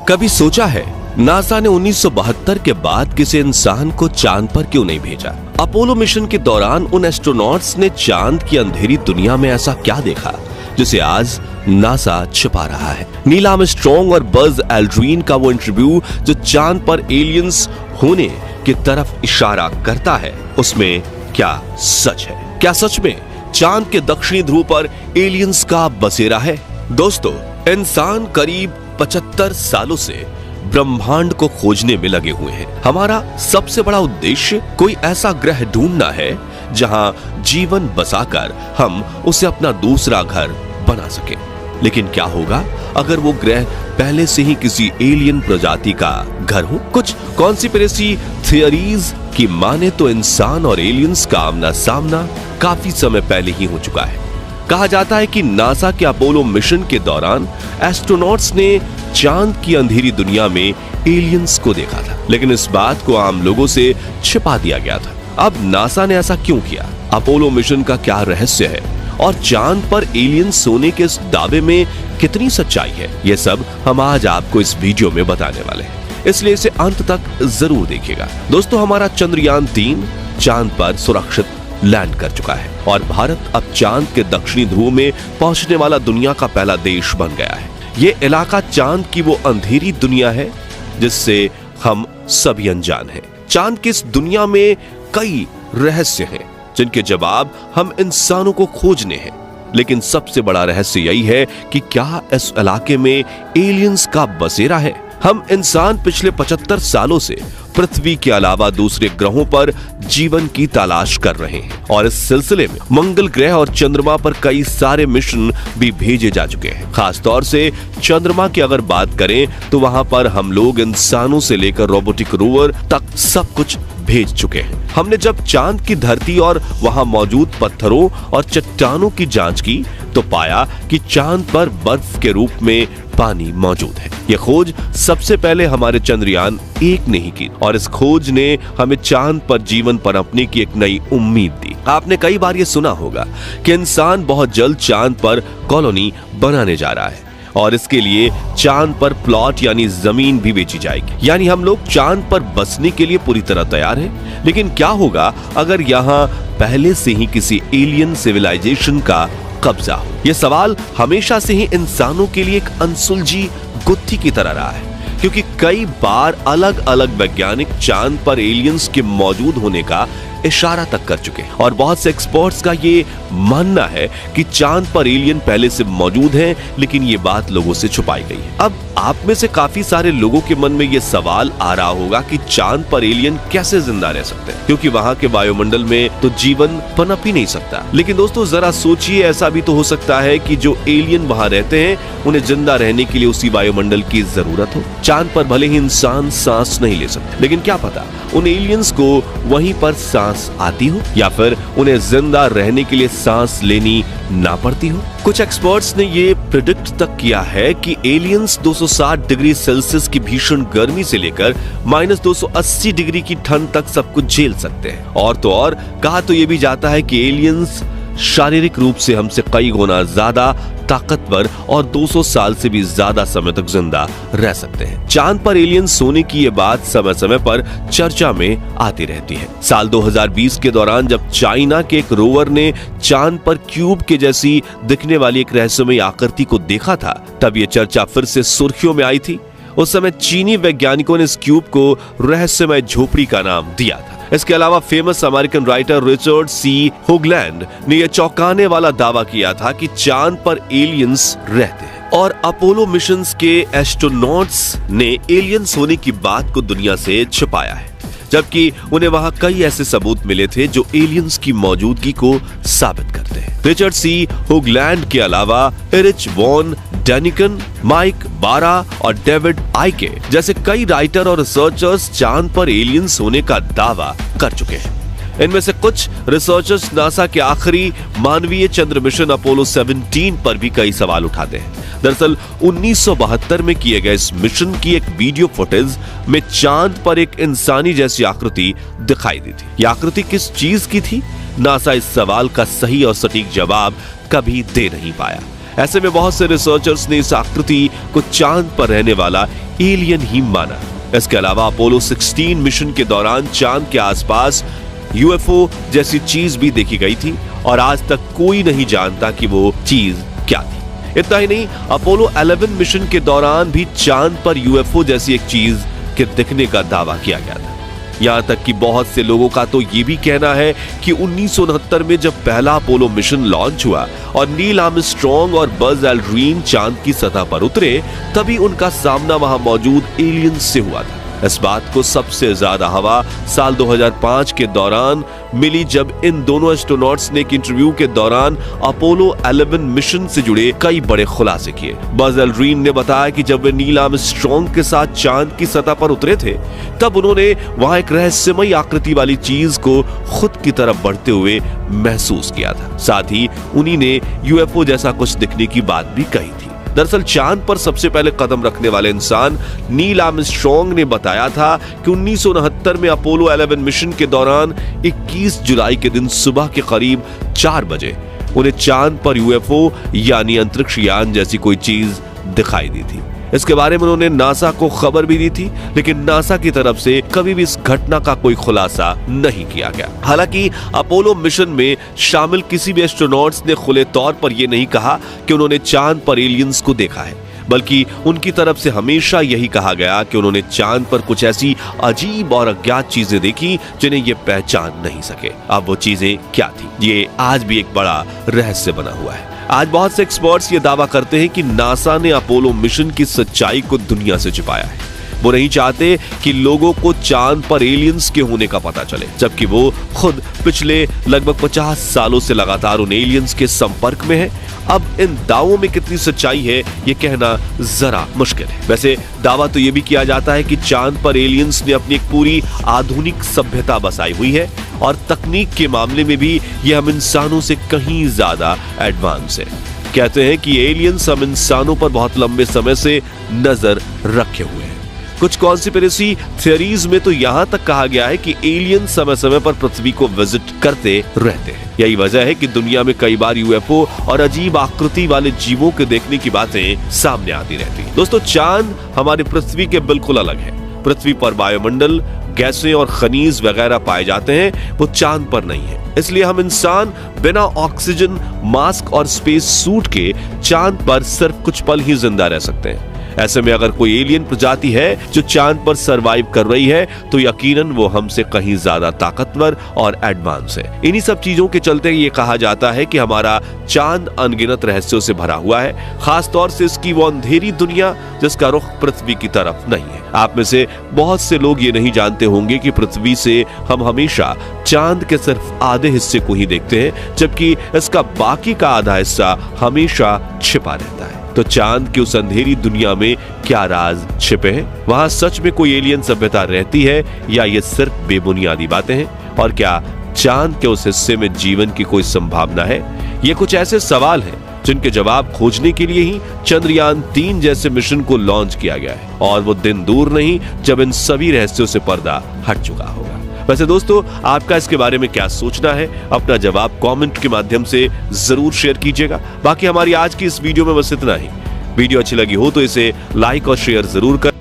कभी सोचा है नासा ने 1972 के बाद किसी इंसान को चांद पर क्यों नहीं भेजा? अपोलो मिशन के दौरान उन एस्ट्रोनॉट्स ने चांद की अंधेरी दुनिया में ऐसा क्या देखा जिसे आज नासा छिपा रहा है? नील आर्मस्ट्रांग और बज एल्ड्रिन का वो इंटरव्यू जो चांद पर एलियंस होने की तरफ इशारा करता है, उसमें क्या सच है? क्या सच में चांद के दक्षिणी ध्रुव पर एलियंस का बसेरा है? दोस्तों, इंसान करीब 75 सालों से ब्रह्मांड को खोजने में लगे हुए हैं। हमारा सबसे बड़ा उद्देश्य कोई ऐसा ग्रह ढूंढना है जहां जीवन बसाकर हम उसे अपना दूसरा घर बना सके। लेकिन क्या होगा अगर वो ग्रह पहले से ही किसी एलियन प्रजाति का घर हो? कुछ कॉन्स्पिरेसी थियरीज की माने तो इंसान और एलियंस का आमना सामना काफी समय पहले ही हो चुका है। कहा जाता है कि नासा के अपोलो मिशन के दौरान एस्ट्रोनॉट्स ने चांद की अंधेरी दुनिया में एलियंस को देखा था, लेकिन इस बात को आम लोगों से छिपा दिया गया था। अब नासा ने ऐसा क्यों किया? अपोलो मिशन का क्या रहस्य है और चांद पर एलियंस होने के इस दावे में कितनी सच्चाई है? ये सब हम आज आपको इस वीडियो में बताने वाले हैं, इसलिए इसे अंत तक जरूर देखिएगा। दोस्तों, हमारा चंद्रयान 3 चांद पर सुरक्षित लैंड कर चुका है और भारत अब चांद के दक्षिणी ध्रुव में पहुंचने वाला दुनिया का पहला देश बन गया है। ये इलाका चांद की वो अंधेरी दुनिया है जिससे हम सभी अनजान हैं। चांद की इस दुनिया में कई रहस्य हैं जिनके जवाब हम इंसानों को खोजने हैं, लेकिन सबसे बड़ा रहस्य यही है कि क्या इस इलाके में एलियंस का बसेरा है? हम इंसान पिछले 75 सालों से पृथ्वी के अलावा दूसरे ग्रहों पर जीवन की तलाश कर रहे हैं और इस सिलसिले में मंगल ग्रह और चंद्रमा पर कई सारे मिशन भी भेजे जा चुके हैं। खासतौर से चंद्रमा की अगर बात करें तो वहां पर हम लोग इंसानों से लेकर रोबोटिक रोवर तक सब कुछ भेज चुके हैं। हमने जब चांद की धरती और वहां मौजूद पत्थरों और चट्टानों की जांच की तो पाया कि चांद पर बर्फ के रूप में पानी मौजूद है। यह खोज सबसे पहले हमारे चंद्रयान 1 ने ही की और इस खोज ने हमें चांद पर जीवन पनपने की एक नई उम्मीद दी। आपने कई बार ये सुना होगा कि इंसान बहुत जल्द चांद पर कॉलोनी बनाने जा रहा है और इसके लिए चांद पर प्लॉट यानी जमीन भी बेची जाएगी, यानी हम लोग चांद पर बसने के लिए पूरी तरह तैयार हैं। लेकिन क्या होगा अगर यहाँ पहले से ही किसी एलियन सिविलाइजेशन का कब्जा हो? यह सवाल हमेशा से ही इंसानों के लिए एक अनसुलझी गुत्थी की तरह रहा है, क्योंकि कई बार अलग अलग वैज्ञानिक चांद पर एलियंस के मौजूद होने का इशारा तक कर चुके हैं और बहुत से एक्सपर्ट्स का ये मानना है कि चांद पर एलियन पहले से मौजूद हैं, लेकिन ये बात लोगों से छुपाई गई है। अब आप में से काफी सारे लोगों के मन में ये सवाल आ रहा होगा कि चांद पर एलियन कैसे जिंदा रह सकते हैं, क्योंकि वहां के वायुमंडल में तो जीवन पनप ही नहीं सकता। लेकिन दोस्तों, जरा सोचिए, ऐसा भी तो हो सकता है कि जो एलियन वहां रहते हैं उन्हें जिंदा रहने के लिए उसी वायुमंडल की जरूरत हो। चांद पर भले ही इंसान सांस नहीं ले सकते, लेकिन क्या पता उन एलियंस को वहीं पर सांस आती हो या फिर उन्हें जिंदा रहने के लिए सांस लेनी ना पड़ती हो। कुछ एक्सपर्ट्स ने ये प्रेडिक्ट तक किया है कि एलियंस 260 डिग्री सेल्सियस की भीषण गर्मी से लेकर -280 डिग्री की ठंड तक सब कुछ झेल सकते हैं। और तो और कहा तो ये भी जाता है कि एलियंस शारीरिक रूप से हमसे कई गुना ज्यादा ताकतवर और 200 साल से भी ज्यादा समय तक जिंदा रह सकते हैं। चांद पर एलियन सोने की ये बात समय समय पर चर्चा में आती रहती है। साल 2020 के दौरान जब चाइना के एक रोवर ने चांद पर क्यूब के जैसी दिखने वाली एक रहस्यमयी आकृति को देखा था, तब ये चर्चा फिर से सुर्खियों में आई थी। उस समय चीनी वैज्ञानिकों ने इस क्यूब को रहस्यमय झोपड़ी का नाम दिया था। इसके अलावा फेमस अमेरिकन राइटर रिचर्ड सी होगलैंड ने यह चौंकाने वाला दावा किया था कि चांद पर एलियंस रहते हैं और अपोलो मिशंस के एस्ट्रोनॉट्स ने एलियंस होने की बात को दुनिया से छिपाया है, जबकि उन्हें वहां कई ऐसे सबूत मिले थे जो एलियंस की मौजूदगी को साबित करते हैं। रिचर्ड सी होगलैंड के अलावा एरिच वॉन डेनिकन, माइक बारा और डेविड आइके जैसे कई राइटर और रिसर्चर्स चांद पर एलियंस होने का दावा कर चुके हैं। इनमें से कुछ रिसर्चर्स नासा के आखिरी मानवीय चंद्र मिशन अपोलो 17 पर भी कई सवाल उठाते हैं। दरअसल 1972 में किए गए इस मिशन की एक वीडियो फुटेज में चांद पर एक इंसानी जैसी आकृति दिखाई दी थी। यह आकृति किस चीज की थी? नासा इस सवाल का सही और सटीक जवाब कभी दे नहीं पाया। ऐसे में बहुत से रिसर्चर्स ने इस आकृति को चांद पर रहने वाला एलियन ही माना। इसके अलावा अपोलो 16 मिशन के दौरान चांद के आसपास यूएफओ जैसी चीज भी देखी गई थी और आज तक कोई नहीं जानता कि वो चीज क्या थी। इतना ही नहीं, अपोलो 11 मिशन के दौरान भी चांद पर यूएफओ जैसी एक चीज के दिखने का दावा किया गया था। यहां तक कि बहुत से लोगों का तो ये भी कहना है कि 1969 में जब पहला अपोलो मिशन लॉन्च हुआ और नील आर्मस्ट्रॉन्ग और बज एल्ड्रिन चांद की सतह पर उतरे, तभी उनका सामना वहां मौजूद एलियंस से हुआ था। इस बात को सबसे ज्यादा हवा साल 2005 के दौरान मिली, जब इन दोनों एस्ट्रोनॉट्स ने एक इंटरव्यू के दौरान अपोलो 11 मिशन से जुड़े कई बड़े खुलासे किए। बज एल्ड्रिन ने बताया कि जब वे नील आर्मस्ट्रॉन्ग के साथ चांद की सतह पर उतरे थे, तब उन्होंने वहां एक रहस्यमयी आकृति वाली चीज को खुद की तरफ बढ़ते हुए महसूस किया था। साथ ही उन्हीं ने यूएफओ जैसा कुछ दिखने की बात भी कही थी। दरअसल चांद पर सबसे पहले कदम रखने वाले इंसान नील आर्मस्ट्रॉन्ग ने बताया था कि 1969 में अपोलो 11 मिशन के दौरान 21 जुलाई के दिन सुबह के करीब 4 बजे उन्हें चांद पर यूएफओ यानी अंतरिक्ष यान जैसी कोई चीज दिखाई दी थी। इसके बारे में उन्होंने नासा को खबर भी दी थी, लेकिन नासा की तरफ से कभी भी इस घटना का कोई खुलासा नहीं किया गया। हालांकि अपोलो मिशन में शामिल किसी भी एस्ट्रोनॉट्स ने खुले तौर पर यह नहीं कहा कि उन्होंने चांद पर एलियंस को देखा है, बल्कि उनकी तरफ से हमेशा यही कहा गया कि उन्होंने चांद पर कुछ ऐसी अजीब और अज्ञात चीजें देखी जिन्हें ये पहचान नहीं सके। अब वो चीजें क्या थी, ये आज भी एक बड़ा रहस्य बना हुआ है। आज बहुत से एक्सपर्ट्स ये दावा करते हैं कि नासा ने अपोलो मिशन की सच्चाई को दुनिया से छिपाया है। वो नहीं चाहते कि लोगों को चांद पर एलियंस के होने का पता चले, जबकि वो खुद पिछले लगभग 50 सालों से लगातार उन एलियंस के संपर्क में है। अब इन दावों में कितनी सच्चाई है ये कहना जरा मुश्किल है। वैसे दावा तो ये भी किया जाता है कि चांद पर एलियंस ने अपनी एक पूरी आधुनिक सभ्यता बसाई हुई है और तकनीक के मामले में भी ये हम इंसानों से कहीं ज्यादा एडवांस है। कहते हैं कि एलियंस हम इंसानों पर बहुत लंबे समय से नजर रखे हुए हैं। कुछ कॉन्स्पिरेसी थियरीज में तो यहां तक कहा गया है कि एलियन समय समय पर पृथ्वी को विजिट करते रहते हैं। यही वजह है कि दुनिया में कई बार यूएफओ और अजीब आकृति वाले जीवों के देखने की बातें सामने आती रहती हैं। दोस्तों, चांद हमारी पृथ्वी के बिल्कुल अलग है। पृथ्वी पर वायुमंडल, गैसें और खनिज वगैरह पाए जाते हैं, वो चांद पर नहीं है। इसलिए हम इंसान बिना ऑक्सीजन मास्क और स्पेस सूट के चांद पर सिर्फ कुछ पल ही जिंदा रह सकते हैं। ऐसे में अगर कोई एलियन प्रजाति है जो चांद पर सरवाइव कर रही है, तो यकीनन वो हमसे कहीं ज्यादा ताकतवर और एडवांस है। इन्हीं सब चीजों के चलते ये कहा जाता है कि हमारा चांद अनगिनत रहस्यों से भरा हुआ है, खास तौर से इसकी वो अंधेरी दुनिया जिसका रुख पृथ्वी की तरफ नहीं है। आप में से बहुत से लोग ये नहीं जानते होंगे कि पृथ्वी से हम हमेशा चांद के सिर्फ आधे हिस्से को ही देखते हैं, जबकि इसका बाकी का आधा हिस्सा हमेशा छिपा रहता है। तो चांद की उस अंधेरी दुनिया में क्या राज छिपे हैं? वहां सच में कोई एलियन सभ्यता रहती है या ये सिर्फ बेबुनियादी बातें हैं? और क्या चांद के उस हिस्से में जीवन की कोई संभावना है? ये कुछ ऐसे सवाल हैं जिनके जवाब खोजने के लिए ही चंद्रयान 3 जैसे मिशन को लॉन्च किया गया है, और वो दिन दूर नहीं जब इन सभी रहस्यों से पर्दा हट चुका होगा। वैसे दोस्तों, आपका इसके बारे में क्या सोचना है? अपना जवाब कमेंट के माध्यम से जरूर शेयर कीजिएगा। बाकी हमारी आज की इस वीडियो में बस इतना ही। वीडियो अच्छी लगी हो तो इसे लाइक और शेयर जरूर करें।